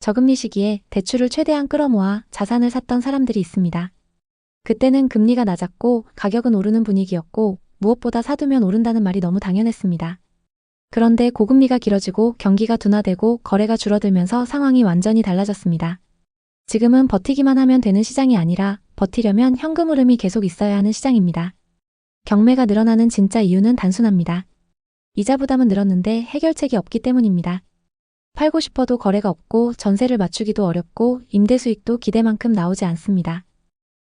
저금리 시기에 대출을 최대한 끌어모아 자산을 샀던 사람들이 있습니다. 그때는 금리가 낮았고 가격은 오르는 분위기였고 무엇보다 사두면 오른다는 말이 너무 당연했습니다. 그런데 고금리가 길어지고 경기가 둔화되고 거래가 줄어들면서 상황이 완전히 달라졌습니다. 지금은 버티기만 하면 되는 시장이 아니라 버티려면 현금 흐름이 계속 있어야 하는 시장입니다. 경매가 늘어나는 진짜 이유는 단순합니다. 이자 부담은 늘었는데 해결책이 없기 때문입니다. 팔고 싶어도 거래가 없고 전세를 맞추기도 어렵고 임대 수익도 기대만큼 나오지 않습니다.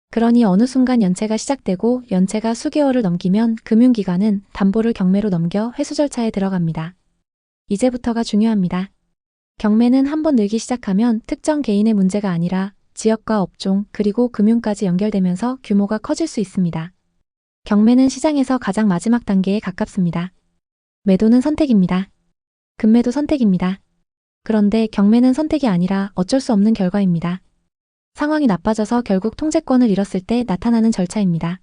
그러니 어느 순간 연체가 시작되고 연체가 수개월을 넘기면 금융기관은 담보를 경매로 넘겨 회수 절차에 들어갑니다. 이제부터가 중요합니다. 경매는 한번 늘기 시작하면 특정 개인의 문제가 아니라 지역과 업종 그리고 금융까지 연결되면서 규모가 커질 수 있습니다. 경매는 시장에서 가장 마지막 단계에 가깝습니다. 매도는 선택입니다. 급매도 선택입니다. 그런데 경매는 선택이 아니라 어쩔 수 없는 결과입니다. 상황이 나빠져서 결국 통제권을 잃었을 때 나타나는 절차입니다.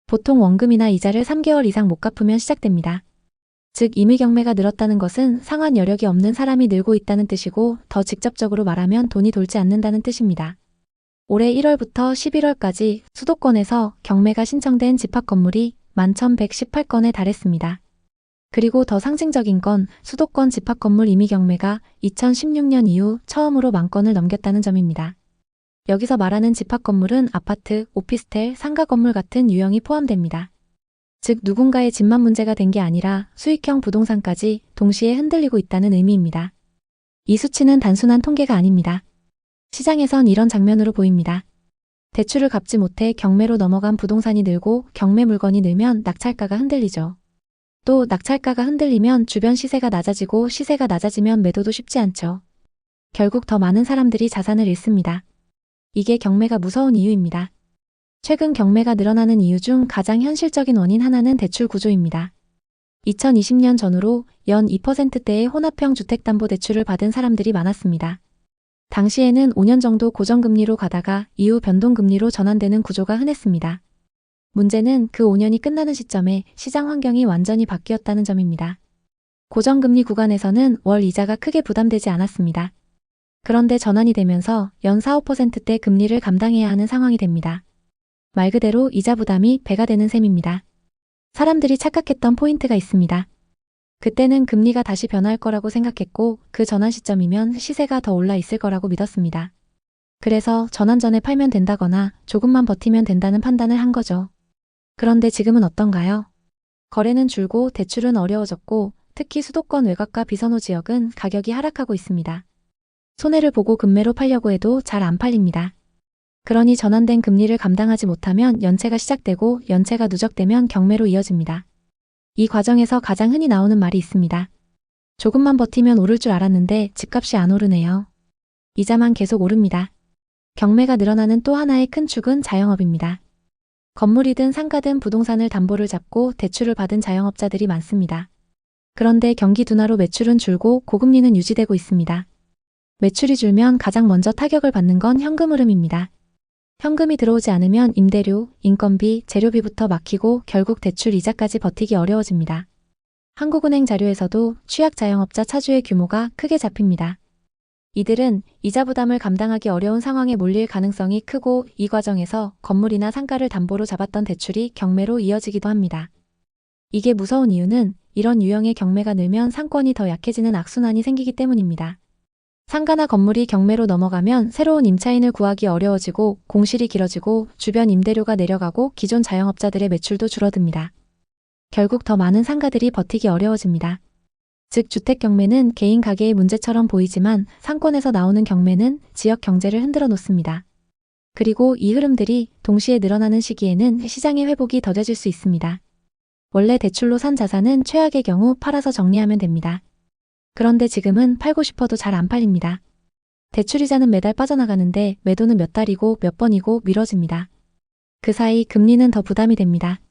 보통 원금이나 이자를 3개월 이상 못 갚으면 시작됩니다. 즉 임의경매가 늘었다는 것은 상환 여력이 없는 사람이 늘고 있다는 뜻이고 더 직접적으로 말하면 돈이 돌지 않는다는 뜻입니다. 올해 1월부터 11월까지 수도권에서 경매가 신청된 집합건물이 11,118건에 달했습니다. 그리고 더 상징적인 건 수도권 집합건물 임의경매가 2016년 이후 처음으로 10,000건을 넘겼다는 점입니다. 여기서 말하는 집합건물은 아파트, 오피스텔, 상가건물 같은 유형이 포함됩니다. 즉 누군가의 집만 문제가 된 게 아니라 수익형 부동산까지 동시에 흔들리고 있다는 의미입니다. 이 수치는 단순한 통계가 아닙니다. 시장에선 이런 장면으로 보입니다. 대출을 갚지 못해 경매로 넘어간 부동산이 늘고 경매 물건이 늘면 낙찰가가 흔들리죠. 또 낙찰가가 흔들리면 주변 시세가 낮아지고 시세가 낮아지면 매도도 쉽지 않죠. 결국 더 많은 사람들이 자산을 잃습니다. 이게 경매가 무서운 이유입니다. 최근 경매가 늘어나는 이유 중 가장 현실적인 원인 하나는 대출 구조입니다. 2020년 전후로 연 2%대의 혼합형 주택담보대출을 받은 사람들이 많았습니다. 당시에는 5년 정도 고정금리로 가다가 이후 변동금리로 전환되는 구조가 흔했습니다. 문제는 그 5년이 끝나는 시점에 시장 환경이 완전히 바뀌었다는 점입니다. 고정금리 구간에서는 월 이자가 크게 부담되지 않았습니다. 그런데 전환이 되면서 연 4, 5%대 금리를 감당해야 하는 상황이 됩니다. 말 그대로 이자 부담이 배가 되는 셈입니다. 사람들이 착각했던 포인트가 있습니다. 그때는 금리가 다시 변화할 거라고 생각했고 그 전환 시점이면 시세가 더 올라 있을 거라고 믿었습니다. 그래서 전환 전에 팔면 된다거나 조금만 버티면 된다는 판단을 한 거죠. 그런데 지금은 어떤가요? 거래는 줄고 대출은 어려워졌고 특히 수도권 외곽과 비선호 지역은 가격이 하락하고 있습니다. 손해를 보고 급매로 팔려고 해도 잘 안 팔립니다. 그러니 전환된 금리를 감당하지 못하면 연체가 시작되고 연체가 누적되면 경매로 이어집니다. 이 과정에서 가장 흔히 나오는 말이 있습니다. 조금만 버티면 오를 줄 알았는데 집값이 안 오르네요. 이자만 계속 오릅니다. 경매가 늘어나는 또 하나의 큰 축은 자영업입니다. 건물이든 상가든 부동산을 담보를 잡고 대출을 받은 자영업자들이 많습니다. 그런데 경기 둔화로 매출은 줄고 고금리는 유지되고 있습니다. 매출이 줄면 가장 먼저 타격을 받는 건 현금 흐름입니다. 현금이 들어오지 않으면 임대료, 인건비, 재료비부터 막히고 결국 대출 이자까지 버티기 어려워집니다. 한국은행 자료에서도 취약 자영업자 차주의 규모가 크게 잡힙니다. 이들은 이자 부담을 감당하기 어려운 상황에 몰릴 가능성이 크고 이 과정에서 건물이나 상가를 담보로 잡았던 대출이 경매로 이어지기도 합니다. 이게 무서운 이유는 이런 유형의 경매가 늘면 상권이 더 약해지는 악순환이 생기기 때문입니다. 상가나 건물이 경매로 넘어가면 새로운 임차인을 구하기 어려워지고 공실이 길어지고 주변 임대료가 내려가고 기존 자영업자들의 매출도 줄어듭니다. 결국 더 많은 상가들이 버티기 어려워집니다. 즉 주택 경매는 개인 가게의 문제처럼 보이지만 상권에서 나오는 경매는 지역 경제를 흔들어 놓습니다. 그리고 이 흐름들이 동시에 늘어나는 시기에는 시장의 회복이 더뎌질 수 있습니다. 원래 대출로 산 자산은 최악의 경우 팔아서 정리하면 됩니다. 그런데 지금은 팔고 싶어도 잘 안 팔립니다. 대출이자는 매달 빠져나가는데 매도는 몇 달이고 몇 번이고 미뤄집니다. 그 사이 금리는 더 부담이 됩니다.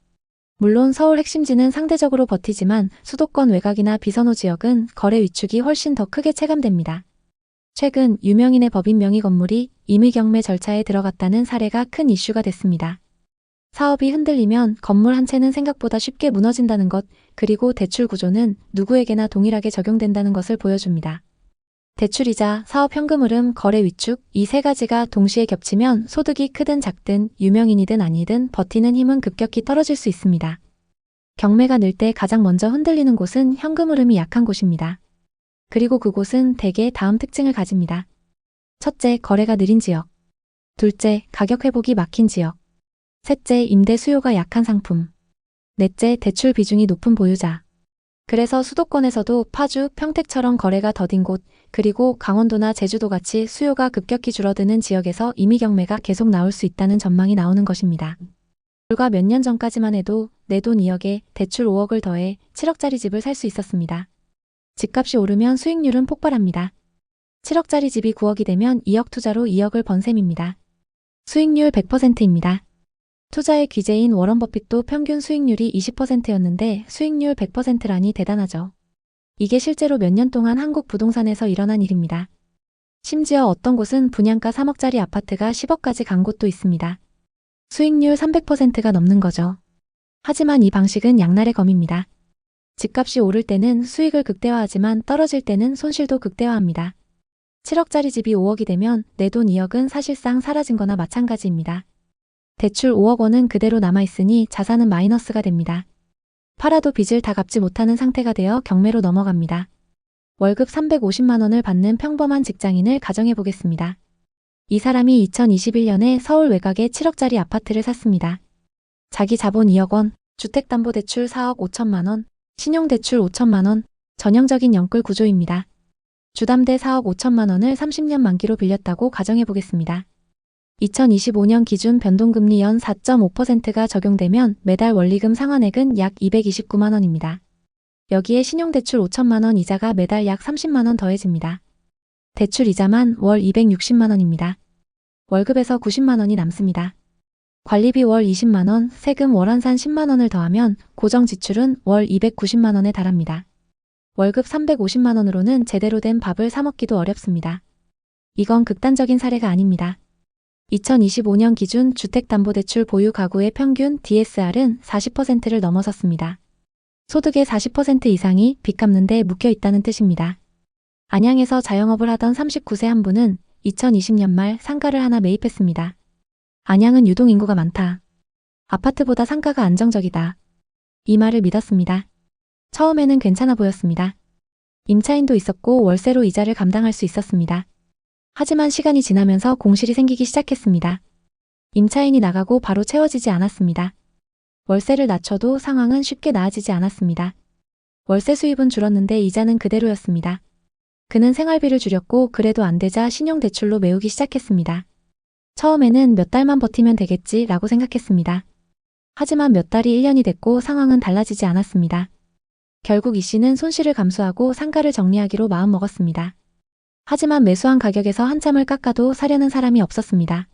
물론 서울 핵심지는 상대적으로 버티지만 수도권 외곽이나 비선호 지역은 거래 위축이 훨씬 더 크게 체감됩니다. 최근 유명인의 법인 명의 건물이 임의경매 절차에 들어갔다는 사례가 큰 이슈가 됐습니다. 사업이 흔들리면 건물 한 채는 생각보다 쉽게 무너진다는 것, 그리고 대출 구조는 누구에게나 동일하게 적용된다는 것을 보여줍니다. 대출이자, 사업 현금 흐름, 거래 위축, 이 세 가지가 동시에 겹치면 소득이 크든 작든 유명인이든 아니든 버티는 힘은 급격히 떨어질 수 있습니다. 경매가 늘 때 가장 먼저 흔들리는 곳은 현금 흐름이 약한 곳입니다. 그리고 그곳은 대개 다음 특징을 가집니다. 첫째, 거래가 느린 지역. 둘째, 가격 회복이 막힌 지역. 셋째, 임대 수요가 약한 상품. 넷째, 대출 비중이 높은 보유자. 그래서 수도권에서도 파주, 평택처럼 거래가 더딘 곳, 그리고 강원도나 제주도 같이 수요가 급격히 줄어드는 지역에서 임의 경매가 계속 나올 수 있다는 전망이 나오는 것입니다. 불과 몇 년 전까지만 해도 내 돈 2억에 대출 5억을 더해 7억짜리 집을 살 수 있었습니다. 집값이 오르면 수익률은 폭발합니다. 7억짜리 집이 9억이 되면 2억 투자로 2억을 번 셈입니다. 수익률 100%입니다. 투자의 귀재인 워런 버핏도 평균 수익률이 20%였는데 수익률 100%라니 대단하죠. 이게 실제로 몇 년 동안 한국 부동산에서 일어난 일입니다. 심지어 어떤 곳은 분양가 3억짜리 아파트가 10억까지 간 곳도 있습니다. 수익률 300%가 넘는 거죠. 하지만 이 방식은 양날의 검입니다. 집값이 오를 때는 수익을 극대화하지만 떨어질 때는 손실도 극대화합니다. 7억짜리 집이 5억이 되면 내 돈 2억은 사실상 사라진 거나 마찬가지입니다. 대출 5억 원은 그대로 남아있으니 자산은 마이너스가 됩니다. 팔아도 빚을 다 갚지 못하는 상태가 되어 경매로 넘어갑니다. 월급 350만 원을 받는 평범한 직장인을 가정해 보겠습니다. 이 사람이 2021년에 서울 외곽에 7억짜리 아파트를 샀습니다. 자기 자본 2억 원, 주택담보대출 4억 5천만 원, 신용대출 5천만 원, 전형적인 영끌 구조입니다. 주담대 4억 5천만 원을 30년 만기로 빌렸다고 가정해 보겠습니다. 2025년 기준 변동금리 연 4.5%가 적용되면 매달 원리금 상환액은 약 229만 원입니다. 여기에 신용대출 5천만 원 이자가 매달 약 30만 원 더해집니다. 대출 이자만 월 260만 원입니다. 월급에서 90만 원이 남습니다. 관리비 월 20만 원, 세금 월환산 10만 원을 더하면 고정 지출은 월 290만 원에 달합니다. 월급 350만 원으로는 제대로 된 밥을 사 먹기도 어렵습니다. 이건 극단적인 사례가 아닙니다. 2025년 기준 주택담보대출 보유 가구의 평균 DSR은 40%를 넘어섰습니다. 소득의 40% 이상이 빚 갚는 데 묶여 있다는 뜻입니다. 안양에서 자영업을 하던 39세 한 분은 2020년 말 상가를 하나 매입했습니다. 안양은 유동 인구가 많다. 아파트보다 상가가 안정적이다. 이 말을 믿었습니다. 처음에는 괜찮아 보였습니다. 임차인도 있었고 월세로 이자를 감당할 수 있었습니다. 하지만 시간이 지나면서 공실이 생기기 시작했습니다. 임차인이 나가고 바로 채워지지 않았습니다. 월세를 낮춰도 상황은 쉽게 나아지지 않았습니다. 월세 수입은 줄었는데 이자는 그대로였습니다. 그는 생활비를 줄였고 그래도 안 되자 신용대출로 메우기 시작했습니다. 처음에는 몇 달만 버티면 되겠지라고 생각했습니다. 하지만 몇 달이 1년이 됐고 상황은 달라지지 않았습니다. 결국 이 씨는 손실을 감수하고 상가를 정리하기로 마음먹었습니다. 하지만 매수한 가격에서 한참을 깎아도 사려는 사람이 없었습니다.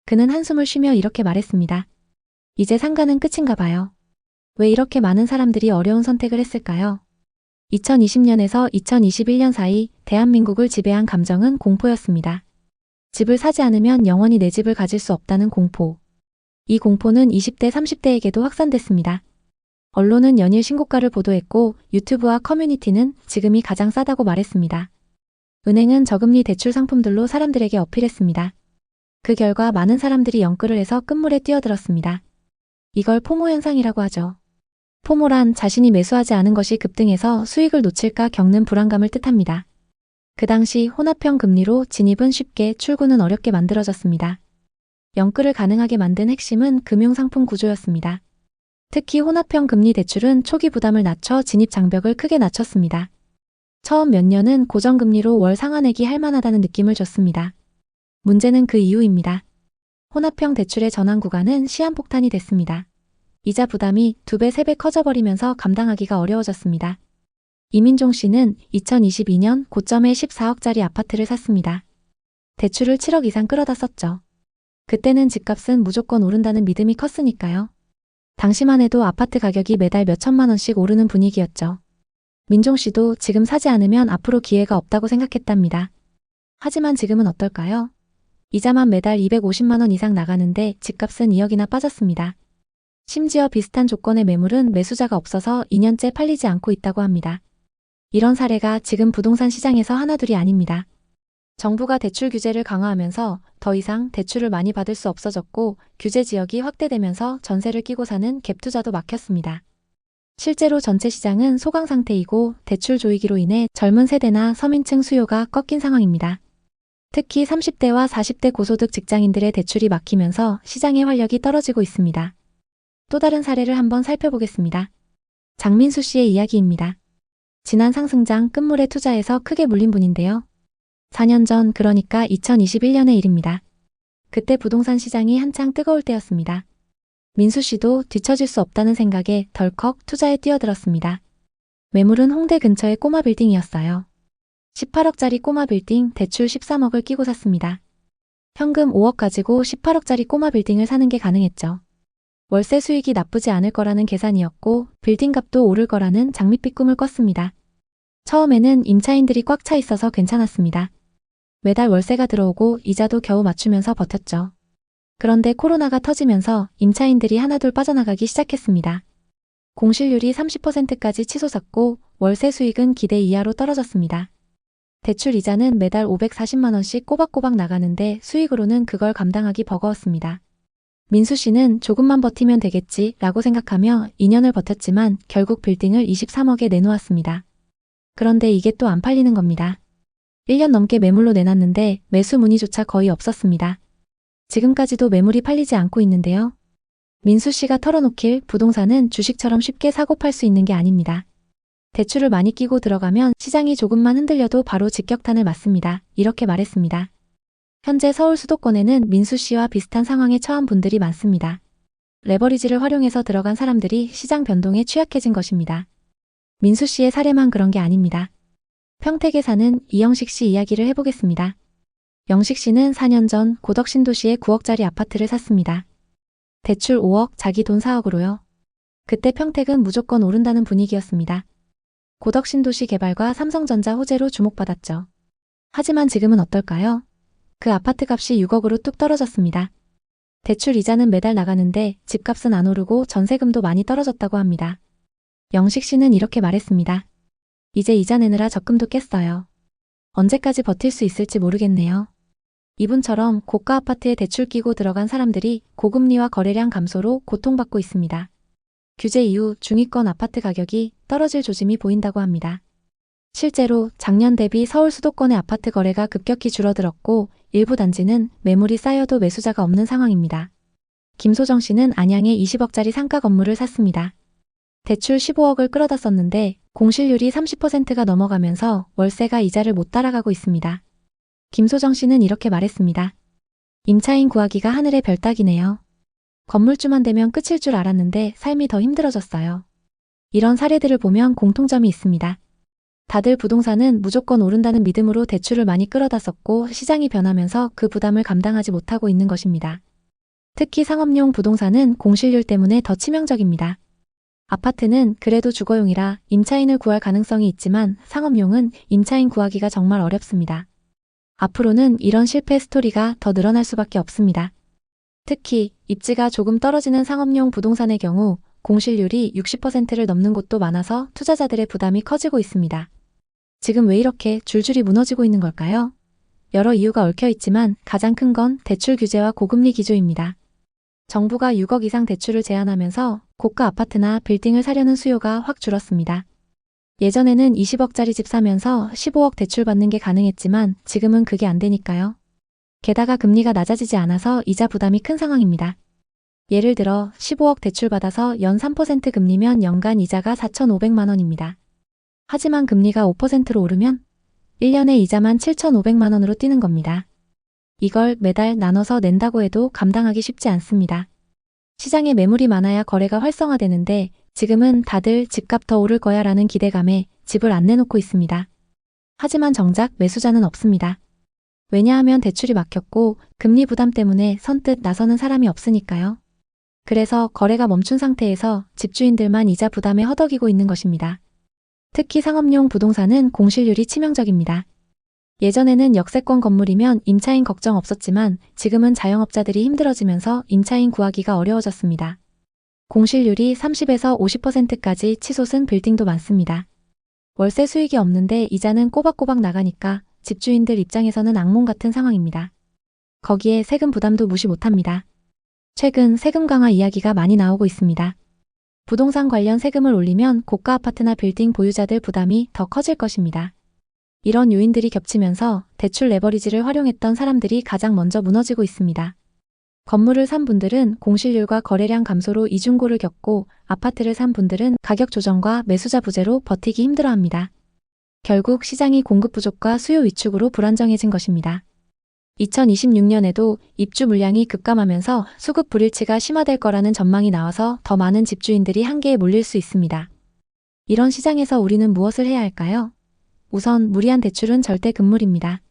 그는 한숨을 쉬며 이렇게 말했습니다. 이제 상가는 끝인가 봐요. 왜 이렇게 많은 사람들이 어려운 선택을 했을까요? 2020년에서 2021년 사이 대한민국을 지배한 감정은 공포였습니다. 집을 사지 않으면 영원히 내 집을 가질 수 없다는 공포. 이 공포는 20대, 30대에게도 확산됐습니다. 언론은 연일 신고가를 보도했고 유튜브와 커뮤니티는 지금이 가장 싸다고 말했습니다. 은행은 저금리 대출 상품들로 사람들에게 어필했습니다. 그 결과 많은 사람들이 영끌을 해서 끝물에 뛰어들었습니다. 이걸 포모 현상이라고 하죠. 포모란 자신이 매수하지 않은 것이 급등해서 수익을 놓칠까 겪는 불안감을 뜻합니다. 그 당시 혼합형 금리로 진입은 쉽게 출구는 어렵게 만들어졌습니다. 영끌을 가능하게 만든 핵심은 금융상품 구조였습니다. 특히 혼합형 금리 대출은 초기 부담을 낮춰 진입 장벽을 크게 낮췄습니다. 처음 몇 년은 고정금리로 월 상환액이 할만하다는 느낌을 줬습니다. 문제는 그 이후입니다. 혼합형 대출의 전환 구간은 시한폭탄이 됐습니다. 이자 부담이 2배, 3배 커져버리면서 감당하기가 어려워졌습니다. 이민종 씨는 2022년 고점에 14억짜리 아파트를 샀습니다. 대출을 7억 이상 끌어다 썼죠. 그때는 집값은 무조건 오른다는 믿음이 컸으니까요. 당시만 해도 아파트 가격이 매달 몇 천만 원씩 오르는 분위기였죠. 민종 씨도 지금 사지 않으면 앞으로 기회가 없다고 생각했답니다. 하지만 지금은 어떨까요? 이자만 매달 250만 원 이상 나가는데 집값은 2억이나 빠졌습니다. 심지어 비슷한 조건의 매물은 매수자가 없어서 2년째 팔리지 않고 있다고 합니다. 이런 사례가 지금 부동산 시장에서 하나둘이 아닙니다. 정부가 대출 규제를 강화하면서 더 이상 대출을 많이 받을 수 없어졌고 규제 지역이 확대되면서 전세를 끼고 사는 갭 투자도 막혔습니다. 실제로 전체 시장은 소강 상태이고 대출 조이기로 인해 젊은 세대나 서민층 수요가 꺾인 상황입니다. 특히 30대와 40대 고소득 직장인들의 대출이 막히면서 시장의 활력이 떨어지고 있습니다. 또 다른 사례를 한번 살펴보겠습니다. 장민수 씨의 이야기입니다. 지난 상승장 끝물에 투자해서 크게 물린 분인데요. 4년 전, 그러니까 2021년의 일입니다. 그때 부동산 시장이 한창 뜨거울 때였습니다. 민수 씨도 뒤처질 수 없다는 생각에 덜컥 투자에 뛰어들었습니다. 매물은 홍대 근처의 꼬마 빌딩이었어요. 18억짜리 꼬마 빌딩 대출 13억을 끼고 샀습니다. 현금 5억 가지고 18억짜리 꼬마 빌딩을 사는 게 가능했죠. 월세 수익이 나쁘지 않을 거라는 계산이었고 빌딩 값도 오를 거라는 장밋빛 꿈을 꿨습니다. 처음에는 임차인들이 꽉 차 있어서 괜찮았습니다. 매달 월세가 들어오고 이자도 겨우 맞추면서 버텼죠. 그런데 코로나가 터지면서 임차인들이 하나둘 빠져나가기 시작했습니다. 공실률이 30%까지 치솟았고 월세 수익은 기대 이하로 떨어졌습니다. 대출 이자는 매달 540만 원씩 꼬박꼬박 나가는데 수익으로는 그걸 감당하기 버거웠습니다. 민수 씨는 조금만 버티면 되겠지 라고 생각하며 2년을 버텼지만 결국 빌딩을 23억에 내놓았습니다. 그런데 이게 또 안 팔리는 겁니다. 1년 넘게 매물로 내놨는데 매수 문의조차 거의 없었습니다. 지금까지도 매물이 팔리지 않고 있는데요. 민수 씨가 털어놓길 부동산은 주식처럼 쉽게 사고 팔 수 있는 게 아닙니다. 대출을 많이 끼고 들어가면 시장이 조금만 흔들려도 바로 직격탄을 맞습니다. 이렇게 말했습니다. 현재 서울 수도권에는 민수 씨와 비슷한 상황에 처한 분들이 많습니다. 레버리지를 활용해서 들어간 사람들이 시장 변동에 취약해진 것입니다. 민수 씨의 사례만 그런 게 아닙니다. 평택에 사는 이영식 씨 이야기를 해보겠습니다. 영식 씨는 4년 전 고덕 신도시에 9억짜리 아파트를 샀습니다. 대출 5억, 자기 돈 4억으로요. 그때 평택은 무조건 오른다는 분위기였습니다. 고덕 신도시 개발과 삼성전자 호재로 주목받았죠. 하지만 지금은 어떨까요? 그 아파트 값이 6억으로 뚝 떨어졌습니다. 대출 이자는 매달 나가는데 집값은 안 오르고 전세금도 많이 떨어졌다고 합니다. 영식 씨는 이렇게 말했습니다. 이제 이자 내느라 적금도 깼어요. 언제까지 버틸 수 있을지 모르겠네요. 이분처럼 고가 아파트에 대출 끼고 들어간 사람들이 고금리와 거래량 감소로 고통받고 있습니다. 규제 이후 중위권 아파트 가격이 떨어질 조짐이 보인다고 합니다. 실제로 작년 대비 서울 수도권의 아파트 거래가 급격히 줄어들었고 일부 단지는 매물이 쌓여도 매수자가 없는 상황입니다. 김소정 씨는 안양에 20억짜리 상가 건물을 샀습니다. 대출 15억을 끌어다 썼는데 공실률이 30%가 넘어가면서 월세가 이자를 못 따라가고 있습니다. 김소정 씨는 이렇게 말했습니다. 임차인 구하기가 하늘의 별 따기네요. 건물주만 되면 끝일 줄 알았는데 삶이 더 힘들어졌어요. 이런 사례들을 보면 공통점이 있습니다. 다들 부동산은 무조건 오른다는 믿음으로 대출을 많이 끌어다 썼고 시장이 변하면서 그 부담을 감당하지 못하고 있는 것입니다. 특히 상업용 부동산은 공실률 때문에 더 치명적입니다. 아파트는 그래도 주거용이라 임차인을 구할 가능성이 있지만 상업용은 임차인 구하기가 정말 어렵습니다. 앞으로는 이런 실패 스토리가 더 늘어날 수밖에 없습니다. 특히 입지가 조금 떨어지는 상업용 부동산의 경우 공실률이 60%를 넘는 곳도 많아서 투자자들의 부담이 커지고 있습니다. 지금 왜 이렇게 줄줄이 무너지고 있는 걸까요? 여러 이유가 얽혀 있지만 가장 큰 건 대출 규제와 고금리 기조입니다. 정부가 6억 이상 대출을 제한하면서 고가 아파트나 빌딩을 사려는 수요가 확 줄었습니다. 예전에는 20억짜리 집 사면서 15억 대출 받는 게 가능했지만 지금은 그게 안 되니까요. 게다가 금리가 낮아지지 않아서 이자 부담이 큰 상황입니다. 예를 들어 15억 대출 받아서 연 3% 금리면 연간 이자가 4,500만 원입니다. 하지만 금리가 5%로 오르면 1년에 이자만 7,500만 원으로 뛰는 겁니다. 이걸 매달 나눠서 낸다고 해도 감당하기 쉽지 않습니다. 시장에 매물이 많아야 거래가 활성화되는데 지금은 다들 집값 더 오를 거야 라는 기대감에 집을 안 내놓고 있습니다. 하지만 정작 매수자는 없습니다. 왜냐하면 대출이 막혔고 금리 부담 때문에 선뜻 나서는 사람이 없으니까요. 그래서 거래가 멈춘 상태에서 집주인들만 이자 부담에 허덕이고 있는 것입니다. 특히 상업용 부동산은 공실률이 치명적입니다. 예전에는 역세권 건물이면 임차인 걱정 없었지만 지금은 자영업자들이 힘들어지면서 임차인 구하기가 어려워졌습니다. 공실률이 30에서 50%까지 치솟은 빌딩도 많습니다. 월세 수익이 없는데 이자는 꼬박꼬박 나가니까 집주인들 입장에서는 악몽 같은 상황입니다. 거기에 세금 부담도 무시 못합니다. 최근 세금 강화 이야기가 많이 나오고 있습니다. 부동산 관련 세금을 올리면 고가 아파트나 빌딩 보유자들 부담이 더 커질 것입니다. 이런 요인들이 겹치면서 대출 레버리지를 활용했던 사람들이 가장 먼저 무너지고 있습니다. 건물을 산 분들은 공실률과 거래량 감소로 이중고를 겪고 아파트를 산 분들은 가격 조정과 매수자 부재로 버티기 힘들어합니다. 결국 시장이 공급 부족과 수요 위축으로 불안정해진 것입니다. 2026년에도 입주 물량이 급감하면서 수급 불일치가 심화될 거라는 전망이 나와서 더 많은 집주인들이 한계에 몰릴 수 있습니다. 이런 시장에서 우리는 무엇을 해야 할까요? 우선 무리한 대출은 절대 금물입니다.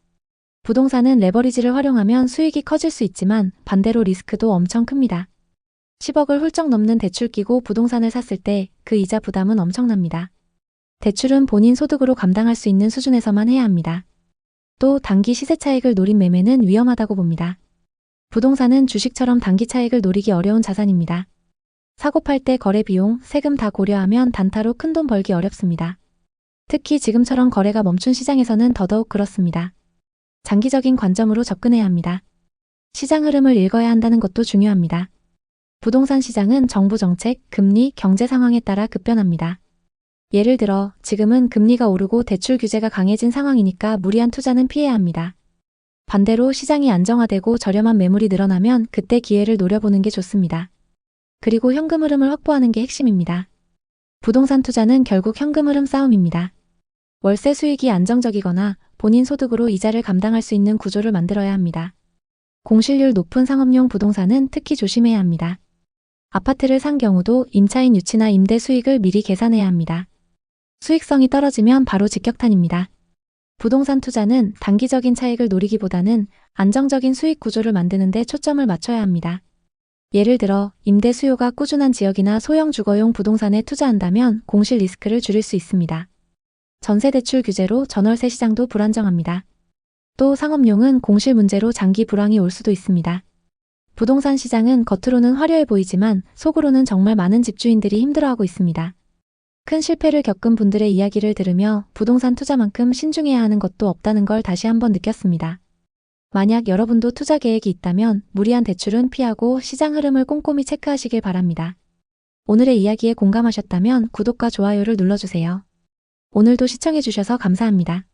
부동산은 레버리지를 활용하면 수익이 커질 수 있지만 반대로 리스크도 엄청 큽니다. 10억을 훌쩍 넘는 대출 끼고 부동산을 샀을 때 그 이자 부담은 엄청납니다. 대출은 본인 소득으로 감당할 수 있는 수준에서만 해야 합니다. 또 단기 시세 차익을 노린 매매는 위험하다고 봅니다. 부동산은 주식처럼 단기 차익을 노리기 어려운 자산입니다. 사고 팔 때 거래 비용, 세금 다 고려하면 단타로 큰돈 벌기 어렵습니다. 특히 지금처럼 거래가 멈춘 시장에서는 더더욱 그렇습니다. 장기적인 관점으로 접근해야 합니다. 시장 흐름을 읽어야 한다는 것도 중요합니다. 부동산 시장은 정부 정책, 금리, 경제 상황에 따라 급변합니다. 예를 들어 지금은 금리가 오르고 대출 규제가 강해진 상황이니까 무리한 투자는 피해야 합니다. 반대로 시장이 안정화되고 저렴한 매물이 늘어나면 그때 기회를 노려보는 게 좋습니다. 그리고 현금 흐름을 확보하는 게 핵심입니다. 부동산 투자는 결국 현금 흐름 싸움입니다. 월세 수익이 안정적이거나 본인 소득으로 이자를 감당할 수 있는 구조를 만들어야 합니다. 공실률 높은 상업용 부동산은 특히 조심해야 합니다. 아파트를 산 경우도 임차인 유치나 임대 수익을 미리 계산해야 합니다. 수익성이 떨어지면 바로 직격탄입니다. 부동산 투자는 단기적인 차익을 노리기보다는 안정적인 수익 구조를 만드는 데 초점을 맞춰야 합니다. 예를 들어 임대 수요가 꾸준한 지역이나 소형 주거용 부동산에 투자한다면 공실 리스크를 줄일 수 있습니다. 전세대출 규제로 전월세 시장도 불안정합니다. 또 상업용은 공실 문제로 장기 불황이 올 수도 있습니다. 부동산 시장은 겉으로는 화려해 보이지만 속으로는 정말 많은 집주인들이 힘들어하고 있습니다. 큰 실패를 겪은 분들의 이야기를 들으며 부동산 투자만큼 신중해야 하는 것도 없다는 걸 다시 한번 느꼈습니다. 만약 여러분도 투자 계획이 있다면 무리한 대출은 피하고 시장 흐름을 꼼꼼히 체크하시길 바랍니다. 오늘의 이야기에 공감하셨다면 구독과 좋아요를 눌러주세요. 오늘도 시청해주셔서 감사합니다.